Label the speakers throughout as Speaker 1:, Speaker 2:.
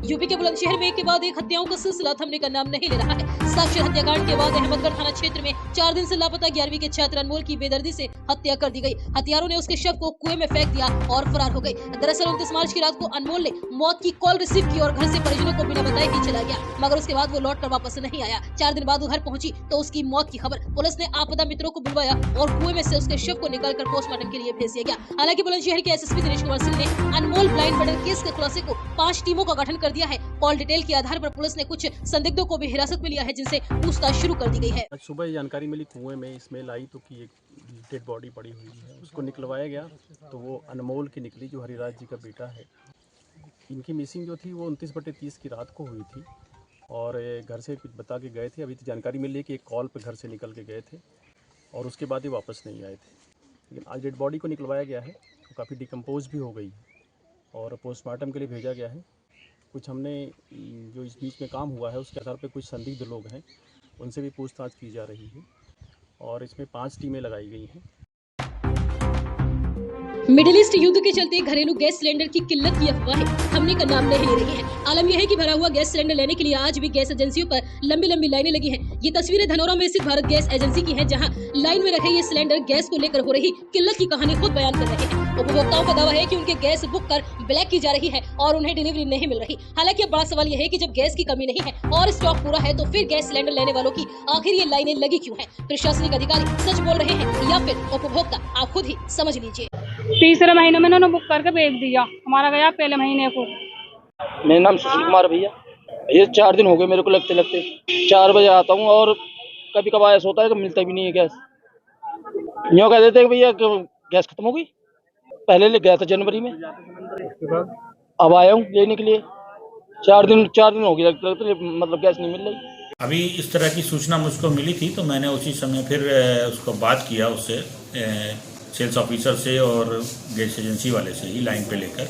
Speaker 1: UP के बुलंदशहर में एक के बाद एक हत्याओं का सिलसिला थमने का नाम नहीं ले रहा है। साक्षर हत्याकांड के बाद अहमदगढ़ थाना क्षेत्र में 4 दिन से लापता 11वीं के छात्र अनमोल की बेदर्दी से हत्या कर दी गई। हत्यारों ने उसके शव को कुएं में फेंक दिया और फरार हो गए। दरअसल 29 मार्च की रात को अनमोल ने मौत की कॉल रिसीव की और घर से परिजनों को बिना बताए ही चला गया, मगर उसके बाद वो लौट कर वापस नहीं आया। 4 दिन बाद वो घर पहुंची तो उसकी मौत की खबर पुलिस ने आपदा मित्रों को बुलवाया और कुएं में से उसके शव को निकालकर पोस्टमार्टम के लिए भेज दिया गया। हालांकि बुलंदशहर के एसएसपी दिनेश कुमार सिंह ने अनमोल ब्लाइंड मर्डर केस के खुलासे को 5 टीमों का गठन कर दिया है। कॉल डिटेल के आधार पर पुलिस ने कुछ संदिग्धों को भी हिरासत में लिया है, जिनसे पूछताछ शुरू कर दी गई है।
Speaker 2: आज सुबह जानकारी मिली कुएं में स्मेल आई तो कि एक डेड बॉडी पड़ी हुई है, उसको निकलवाया गया तो वो अनमोल की निकली, जो हरिराज जी का बेटा है। इनकी मिसिंग जो थी वो 29/30 की रात को हुई थी और घर से कुछ बता के गए थे। अभी तो जानकारी मिली कि एक कॉल पर घर से निकल के गए थे और उसके बाद ही वापस नहीं आए थे। लेकिन आज डेड बॉडी को निकलवाया गया है, तो काफ़ी डिकम्पोज भी हो गई है और पोस्टमार्टम के लिए भेजा गया है। कुछ हमने जो इस बीच में काम हुआ है उसके आधार पर कुछ संदिग्ध लोग हैं, उनसे भी पूछताछ की जा रही है और इसमें 5 टीमें लगाई गई हैं।
Speaker 1: मिडिल ईस्ट युद्ध के चलते घरेलू गैस सिलेंडर की किल्लत की अफवाहें थमने का नाम नहीं ले रही है। आलम यह है कि भरा हुआ गैस सिलेंडर लेने के लिए आज भी गैस एजेंसियों पर लंबी लंबी लाइनें लगी हैं। ये तस्वीरें धनौरा में स्थित भारत गैस एजेंसी की हैं, जहां लाइन में रखे ये सिलेंडर गैस को लेकर हो रही किल्लत की कहानी खुद बयान कर रहे हैं। उपभोक्ताओं का दावा है कि उनके गैस बुक कर ब्लैक की जा रही है और उन्हें डिलीवरी नहीं मिल रही। हालांकि अब बड़ा सवाल यह है कि जब गैस की कमी नहीं है और स्टॉक पूरा है, तो फिर गैस सिलेंडर लेने वालों की आखिर ये लाइनें लगी क्यों है? प्रशासनिक अधिकारी सच बोल रहे हैं या फिर उपभोक्ता? आप खुद ही समझ लीजिए।
Speaker 3: तीसरे महीने में उन्होंने बुक करके भेज दिया, हमारा गया पहले महीने को।
Speaker 4: मेरा नाम सुशील कुमार भैया। ये 4 दिन हो गए मेरे को लगते लगते। 4 बजे आता हूँ और कभी कभार ऐसा होता है कि मिलता भी नहीं है गैस। यूँ कह देते हैं कि भैया गैस खत्म हो गई। पहले ले गया था जनवरी में, अब आया हूँ लेने के लिए। 4 दिन हो गए लगते मतलब गैस नहीं मिल रही।
Speaker 5: अभी इस तरह की सूचना मुझको मिली थी तो मैंने उसी समय फिर उसको बात किया उससे, सेल्स ऑफिसर से और गैस एजेंसी वाले से ही लाइन पे लेकर।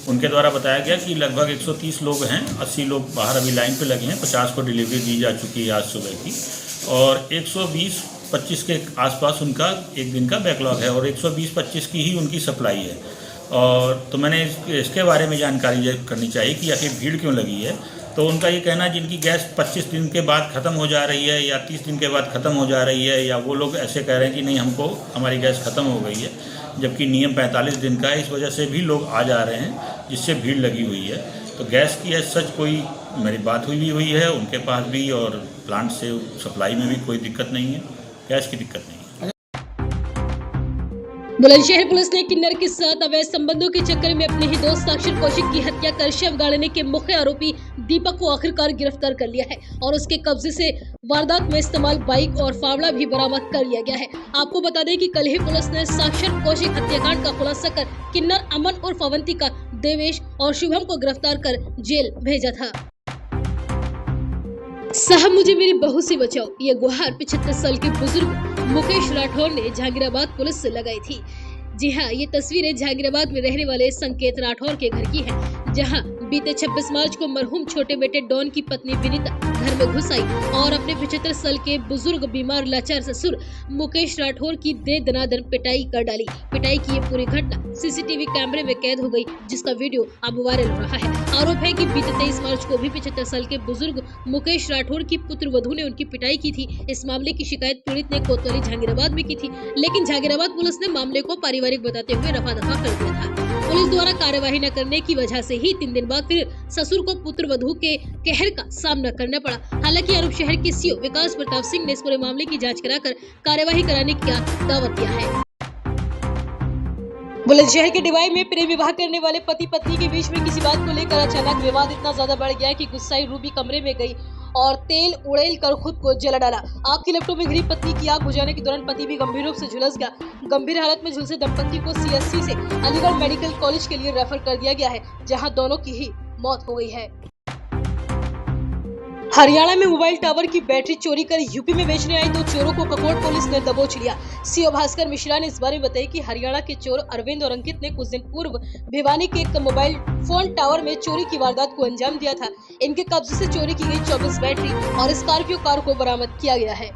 Speaker 5: उनके द्वारा बताया गया कि लगभग 130 लोग हैं, 80 लोग बाहर अभी लाइन पे लगे हैं, 50 को डिलीवरी दी जा चुकी है आज सुबह की और 120-25 के आसपास उनका एक दिन का बैकलॉग है और 120-25 की ही उनकी सप्लाई है। और तो मैंने इसके बारे में जानकारी करनी चाहिए कि आखिर भीड़ क्यों लगी है। तो उनका ये कहना है जिनकी गैस 25 दिन के बाद ख़त्म हो जा रही है या 30 दिन के बाद ख़त्म हो जा रही है, या वो लोग ऐसे कह रहे हैं कि नहीं हमको हमारी गैस ख़त्म हो गई है, जबकि नियम 45 दिन का है। इस वजह से भी लोग आ जा रहे हैं, जिससे भीड़ लगी हुई है। तो गैस की सच कोई मेरी बात हुई है उनके पास भी और प्लांट से सप्लाई में भी कोई दिक्कत नहीं है, गैस की दिक्कत नहीं है।
Speaker 1: बुलंदशहर पुलिस ने किन्नर के साथ अवैध संबंधों के चक्कर में अपने ही दोस्त साक्षर कौशिक की हत्या कर शव गाड़ने के मुख्य आरोपी दीपक को आखिरकार गिरफ्तार कर लिया है और उसके कब्जे से वारदात में इस्तेमाल बाइक और फावड़ा भी बरामद कर लिया गया है। आपको बता दें कि कल ही पुलिस ने साक्षर कौशिक हत्याकांड का खुलासा कर किन्नर अमन और अवंतिका, देवेश और शुभम को गिरफ्तार कर जेल भेजा था। साहब मुझे मेरी बहू से बचाओ, ये गुहार 75 साल के बुजुर्ग मुकेश राठौर ने जहांगीराबाद पुलिस से लगाई थी। जी हाँ, ये तस्वीरें जहांगीराबाद में रहने वाले संकेत राठौर के घर की है, जहां बीते 26 मार्च को मरहूम छोटे बेटे डॉन की पत्नी विनीता घर में घुस आई और अपने 75 साल के बुजुर्ग बीमार लाचार ससुर मुकेश राठौर की दे दनादन पिटाई कर डाली। पिटाई की ये पूरी घटना सीसीटीवी कैमरे में कैद हो गई, जिसका वीडियो अब वायरल हो रहा है। आरोप है कि बीते 23 मार्च को भी 75 साल के बुजुर्ग मुकेश राठौर की पुत्र वधू ने उनकी पिटाई की थी। इस मामले की शिकायत पीड़ित ने कोतवाली जहांगीराबाद में की थी, लेकिन जहांगीराबाद पुलिस ने मामले को पारिवारिक बताते हुए रफा दफा कर दिया था। पुलिस द्वारा कार्यवाही न करने की वजह से ही 3 दिन बाद फिर ससुर को पुत्र वधू के कहर का सामना करना पड़ा। हालांकि आरोप शहर के सीओ विकास प्रताप सिंह ने इस पूरे मामले की जांच कराकर कार्यवाही कराने का दावा किया है। बुलंदशहर के डिवाई में प्रेम विवाह करने वाले पति पत्नी के बीच में किसी बात को लेकर अचानक विवाद इतना ज्यादा बढ़ गया कि गुस्साई रूबी कमरे में गई और तेल उड़ेल कर खुद को जला डाला। आग की लपटों में घिरी पत्नी की आग बुझाने के दौरान पति भी गंभीर रूप से झुलस गया। गंभीर हालत में झुलसे दंपति को सीएससी से अलीगढ़ मेडिकल कॉलेज के लिए रेफर कर दिया गया है, जहां दोनों की ही मौत हो गई है। हरियाणा में मोबाइल टावर की बैटरी चोरी कर यूपी में बेचने आई 2 चोरों को ककोट पुलिस ने दबोच लिया। सीओ भास्कर मिश्रा ने इस बारे में बताया कि हरियाणा के चोर अरविंद और अंकित ने कुछ दिन पूर्व भिवानी के एक मोबाइल फोन टावर में चोरी की वारदात को अंजाम दिया था। इनके कब्जे से चोरी की गई 24 बैटरी और स्कॉर्पियो कार को बरामद किया गया है।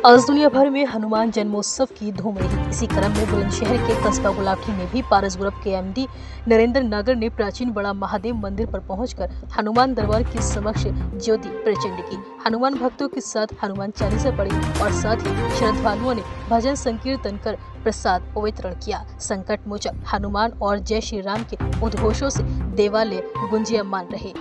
Speaker 1: आज दुनिया भर में हनुमान जन्मोत्सव की धूम रही। इसी क्रम में बुलंदशहर के कस्बा गुलाबटी में भी पारस ग्रुप के एमडी नरेंद्र नागर ने प्राचीन बड़ा महादेव मंदिर पर पहुंचकर हनुमान दरबार के समक्ष ज्योति प्रचंड की। हनुमान भक्तों के साथ हनुमान चालीसा पढ़ी और साथ ही श्रद्धालुओं ने भजन संकीर्तन कर प्रसाद वितरण किया। संकट मोचक हनुमान और जय श्री राम के उद्घोषों से देवालय गुंजयमान रहे।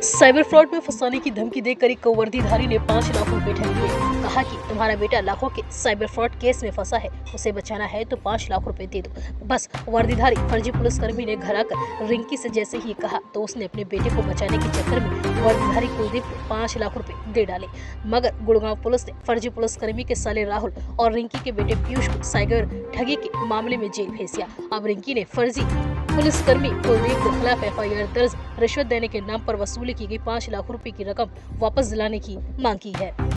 Speaker 1: साइबर फ्रॉड में फंसाने की धमकी देकर एक वर्दीधारी ने 5 लाख रुपए ठग लिए। कहा कि तुम्हारा बेटा लाखों के साइबर फ्रॉड केस में फंसा है, उसे बचाना है तो 5 लाख रुपए दे दो। बस वर्दीधारी फर्जी पुलिसकर्मी ने घर आकर रिंकी से जैसे ही कहा तो उसने अपने बेटे को बचाने के चक्कर में वर्दीधारी कुलदीप को 5 लाख रुपए दे डाले। मगर गुड़गांव पुलिस ने फर्जी पुलिसकर्मी के साले राहुल और रिंकी के बेटे पीयूष को साइबर ठगी के मामले में जेल भेज दिया। अब रिंकी ने फर्जी पुलिसकर्मी कुलदीप के खिलाफ FIR दर्ज रिश्वत देने के नाम पर वसूली की गई 5 लाख रुपए की रकम वापस दिलाने की मांग की है।